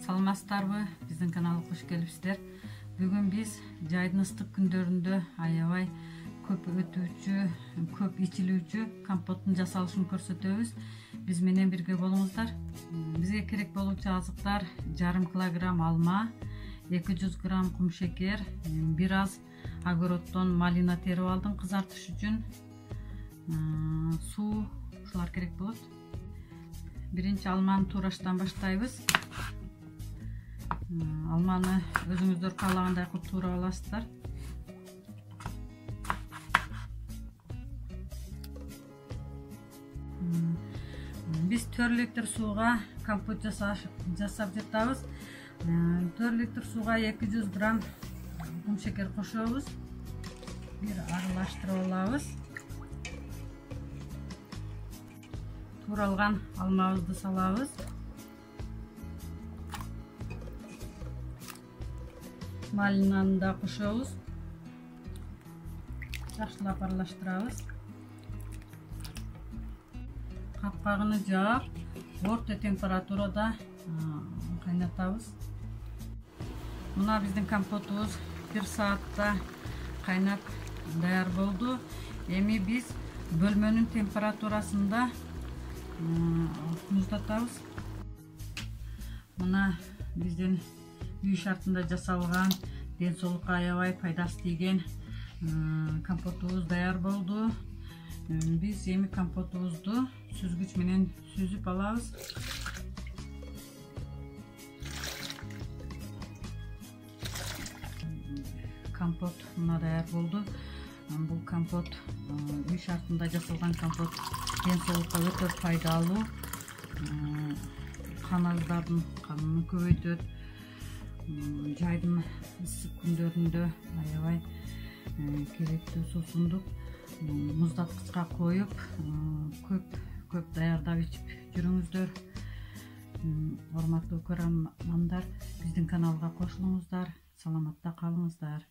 Саламатсыздарбы? Биздин каналга кош келипсиздер. Бүгүн биз жайдын ыстык күндөрүндө аябай көп өтүүчү, көп ичилүүчү компоттун жасалышын көрсөтөбүз. Биз менен бирге болуңуздар. Бизге керек болуучу азыктар: жарым килограмм алма, 200 грамм кум шекер, бир аз огороттон малина терип алдым кызартыш үчүн, суу, ушулар керек болот. Биринчи алманы тураштан баштайбыз. Алманы өзүңүздөр каалагандай кылып туурап аласыздар. Биз 4 литр сууга компот жасап жатабыз. 4 литр сууга 200 грамм кум шекер кошобуз. Бир аралаштырып алабыз. Тууралган алмабызды салабыз. Малинаны да кошобуз. Жакшылап аралаштырабыз. Капкагын жаап, орто температурада кайнатабыз. Мына биздин компотубуз 1 саатта кайнап даяр болду. Эми биз бөлмөнүн температурасында муздатабыз. Мына биздин үй шартында жасалган, ден соолукка аябай пайдасы тийген компотубуз даяр болду. Биз эми компотубузду сүзгүч менен сүзүп алабыз. Компот мына даяр болду. Бул компот үй шартында жасалган компот ден соолукка өтө пайдалуу. Каныздардын канын көбөйтөт. Жайдын ысык күндөрүндө аябай керектүү суусундук. Муздаткычка коюп, көп даярдап ичип жүрүңүздөр. Урматтуу көрөрмандар, биздин каналга кошулуңуздар. Саламатта калыңыздар.